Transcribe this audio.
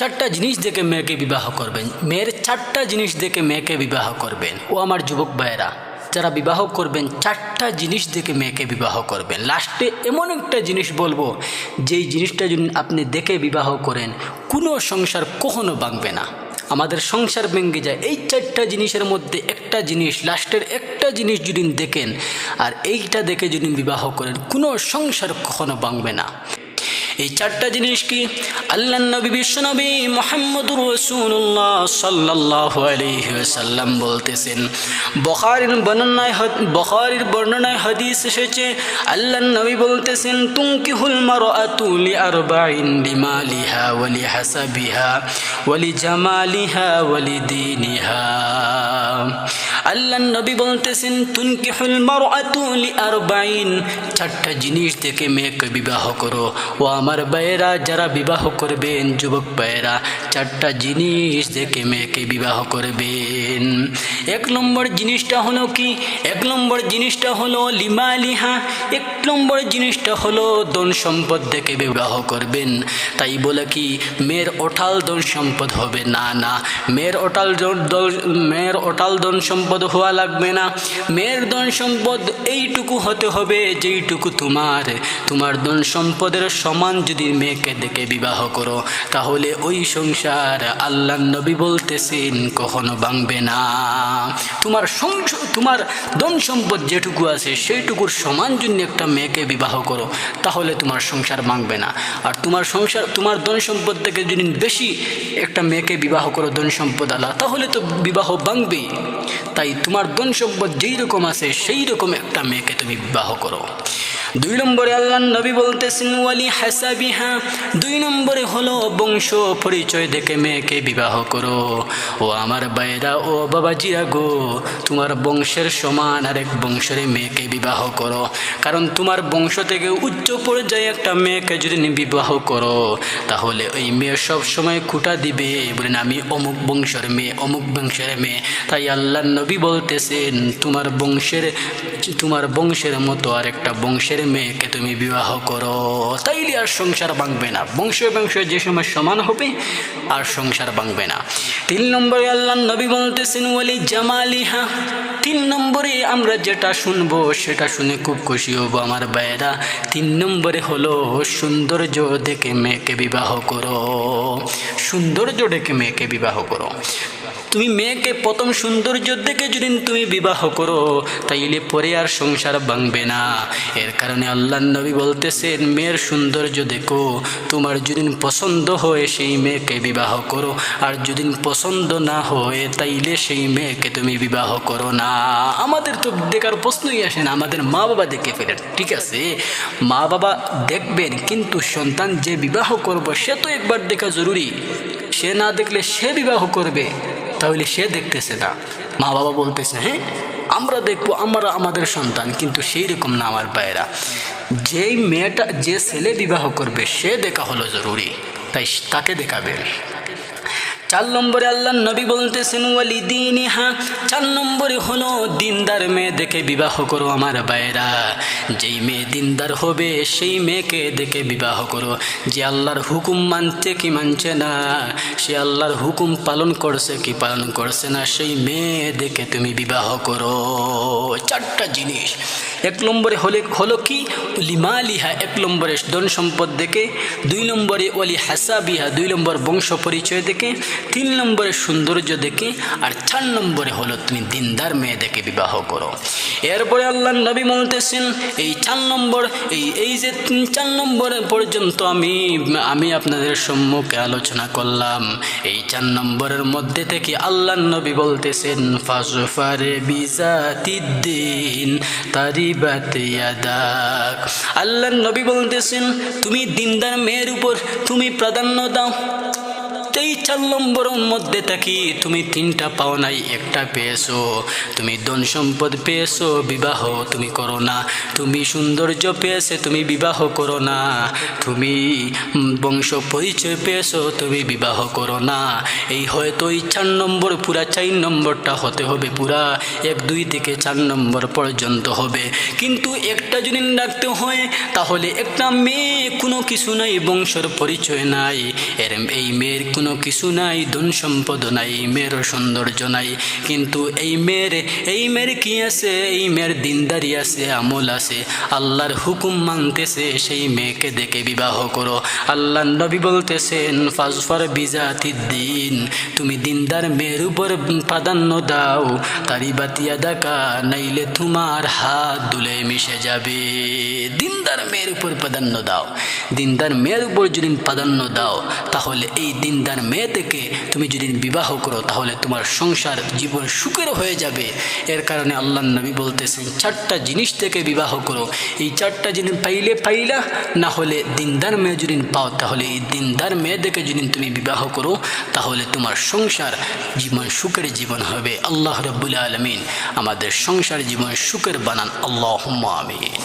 চারটা জিনিস দেখে মেয়েকে বিবাহ করবেন। মেয়ের চারটা জিনিস দেখে মেয়েকে বিবাহ করবেন। ও আমার যুবক ভাইয়েরা, যারা বিবাহ করবেন চারটা জিনিস দেখে মেয়েকে বিবাহ করবেন। লাস্টে এমন একটা জিনিস বলবো, যেই জিনিসটা যদি আপনি দেখে বিবাহ করেন, কোনো সংসার কখনো ভাঙবে না। আমাদের সংসার ভেঙে যায় এই চারটা জিনিসের মধ্যে একটা জিনিস, লাস্টের একটা জিনিস যদি দেখেন আর এইটা দেখে যদি বিবাহ করেন, কোনো সংসার কখনো ভাঙবে না। এই চারটা জিনিস কি? আল্লাহর নবী বিশ্বনবী মুহাম্মদুর রাসূলুল্লাহ সাল্লাল্লাহু আলাইহি ওয়াসাল্লাম বলতেছেন, বুখারীর বর্ণনায় হাদিস এসেছে, আল্লাহর নবী বলতেছেন, তুনকিহুল মারআতু লিআরবাইন লিমালিহা ওয়া লিহাসাবিহা ওয়া লিজামালিহা ওয়া লিদীনিহা। আল্লাহর নবী বলতেছেন, তুনকিহুল মারআতু লিআরবাইন, চারটা জিনিস দেখে মেয়েকে বিবাহ করো। ও আমার ভাইয়েরা, যারা বিবাহ করবেন, যুবক ভাইয়েরা, চারটা জিনিস দেখে মেয়েকে বিবাহ করবেন। এক নম্বর জিনিসটা হলো কি? এক নম্বর জিনিসটা হলো লিমালিহা, এক নম্বর জিনিসটা হলো ধন সম্পদ দেখে বিবাহ করবেন। তাই বলে কি মেয়ের অটাল ধন সম্পদ হবে? না না, মেয়ের অটাল ধন সম্পদ হওয়া লাগবে না। মেয়ের ধন সম্পদ এইটুকু হতে হবে যেইটুকু তোমার ধন সম্পদের সমান। যদি মেয়েকে দেখে বিবাহ করো, তাহলে ওই সংসার আল্লাহর নবী বলতেছেন কখনো ভাঙবে না। তোমার ধন সম্পদ যেটুকু আছে সেইটুকুর সমান যদি একটা মেয়েকে বিবাহ করো, তাহলে তোমার সংসার ভাঙবে না। আর তোমার ধন সম্পদ থেকে যদি বেশি একটা মেয়েকে বিবাহ করো, ধন সম্পদ আলা, তাহলে তো বিবাহ ভাঙবেই। তাই তোমার ধন সম্পদ যেই রকম আছে সেই রকম একটা মেয়েকে তুমি বিবাহ করো। দুই নম্বরে আল্লাহর নবী বলতেছেন ওয়ালি হাসাবিহা, দুই নম্বরে হলো বংশ পরিচয় দেখে মেয়েকে বিবাহ করো। ও আমার ভাইরা, ও বাবাজিরা গো, তোমার বংশের সমান আরেক বংশের মেয়েকে বিবাহ করো। কারণ তোমার বংশ থেকে উচ্চ পর্যায়ে একটা মেয়েকে যদি বিবাহ করো, তাহলে ওই মেয়ে সব সময় খুঁটা দিবে, বলেন আমি অমুক বংশের মেয়ে, অমুক বংশের মেয়ে। তাই আল্লাহর নবী বলতেছেন, তোমার বংশের মতো আরেকটা বংশের মেয়েকে তুমি বিবাহ করো, তাইলে আর সংসার ভাঙবে না। বংশ যে সময় সমান হবে আর সংসার ভাঙবে না। তিন নম্বরে আল্লাহর নবী বলতেছেন ওয়ালি জামালিহা, তিন নম্বরে আমরা যেটা শুনবো সেটা শুনে খুব খুশি হব আমার ভাইয়েরা। তিন নম্বরে হলো সৌন্দর্য দেখে মেয়েকে বিবাহ করো। সৌন্দর্য দেখে মেয়েকে বিবাহ করো। তুমি মেয়েকে প্রথম সৌন্দর্য দেখে যদি তুমি বিবাহ করো, তাইলে পরে আর সংসার ভাঙবে না। এর কারণে আল্লাহর নবী বলতেছেন, মেয়ের সৌন্দর্য দেখো, তোমার যদি পছন্দ হয় সেই মেয়েকে বিবাহ করো, আর যদি পছন্দ না হয় তাইলে সেই মেয়েকে তুমি বিবাহ করো না। আমাদের তো দেখার প্রশ্নই আসে না, আমাদের মা বাবা দেখে ফেলেন, ঠিক আছে, মা বাবা দেখবেন, কিন্তু সন্তান যে বিবাহ করবে সে তো একবার দেখা জরুরি। সে না দেখলে সে বিবাহ করবে, তাহলে সে দেখতেছে না। মা বাবা বলতেছে হ্যাঁ আমরা দেখবো, আমরা আমাদের সন্তান, কিন্তু সেই রকম না আমার ভাইয়েরা। যে ছেলে বিবাহ করবে সে দেখা হলো জরুরি, তাই তাকে দেখাবেন। চার নম্বরে আল্লাহর নবী বলতেছেন ওয়ালিদিনিহা, চার নম্বরে হলো দিনদার মেয়ে দেখে বিবাহ করো আমার ভাইয়েরা। যেই মেয়ে দিনদার হবে সেই মেয়েকে দেখে বিবাহ করো। যে আল্লাহর হুকুম মানছে কি মানছে না, সে আল্লাহর হুকুম পালন করছে কি পালন করছে না, সেই মেয়ে দেখে তুমি বিবাহ করো। চারটা জিনিস। এক নম্বরে হলো কি লিমালিহা, এক নম্বরে ধন সম্পদ দেখে, দুই নম্বরে ওয়ালি হাসাবিহা, দুই নম্বর বংশ পরিচয় দেখে, তিন নম্বরে সৌন্দর্য দেখে, আর চার নম্বরে হলো তুমি দিনদার মেয়ে দেখে বিবাহ করো। এরপরে আল্লাহর নবী বলতেছেন এই চার নম্বর, এই যে 4 নম্বর পর্যন্ত আমি আপনাদের সম্মুখে আলোচনা করলাম, এই 4 নম্বরের মধ্যে থেকে আল্লাহর নবী বলতেছেন ফাজফারে বিজাতিদ্দিন তারিবাত ইয়াদাক। আল্লাহর নবী বলতেছেন তুমি দিনদার মেয়ের উপর তুমি প্রাধান্য দাও। এই 4 নম্বরের মধ্যে থাকি তুমি 3টা পাও নাই, একটা পেয়েছো, তুমি ধন সম্পদ পেয়েছো, বিবাহ তুমি করো না, তুমি সৌন্দর্য পেয়েছে, তুমি বিবাহ করো না, তুমি বংশ পরিচয় পেয়েছো, তুমি বিবাহ করো না। এই হয়তো এই 4 নম্বর, পুরা 4 নম্বরটা হতে হবে, পুরা 1 2 থেকে 4 নম্বর পর্যন্ত হবে। কিন্তু একটা যদি রাখতে হয় তাহলে একটা মেয়ে কোনো কিছু নাই, বংশের পরিচয় নাই, এই মেয়ের কোনো কিছু নাই, ধন সম্পদ নাই, এই মেয়ের সৌন্দর্য নাই, কিন্তু এই মেয়ের কি আছে? এই মেয়ের দিনদারি আছে, আমল আছে, আল্লাহর হুকুম মানতেছে, সেই মেয়েকে দেখে বিবাহ করো। আল্লাহ নবী বলতেছেন ফাজফার বিজাতিদ দিন, তুমি দিনদার মেয়ের উপর প্রাধান্য দাও, তারি বাতিয়া দেখা, নাইলে তোমার হাত দুলে মিশে যাবে। দিনদার মেয়ের উপর প্রাধান্য দাও, দিনদার মেয়ের উপর যদি প্রাধান্য দাও তাহলে এই দিনদার মেয়ে থেকে তুমি যদি বিবাহ করো তাহলে তোমার সংসার জীবন সুখের হয়ে যাবে। এর কারণে আল্লাহ নবী বলতেছেন 4টা জিনিস থেকে বিবাহ করো। এই 4টা জিনিস পাইলা, না হলে দিনদার মেয়ে যদি পাও তাহলে এই দিনদার মেয়ে দেখে যদি তুমি বিবাহ করো তাহলে তোমার সংসার জীবন সুখের জীবন হবে। আল্লাহ রাব্বুল আলামিন আমাদের সংসার জীবন সুখের বানান। আল্লাহুম্মা আমিন।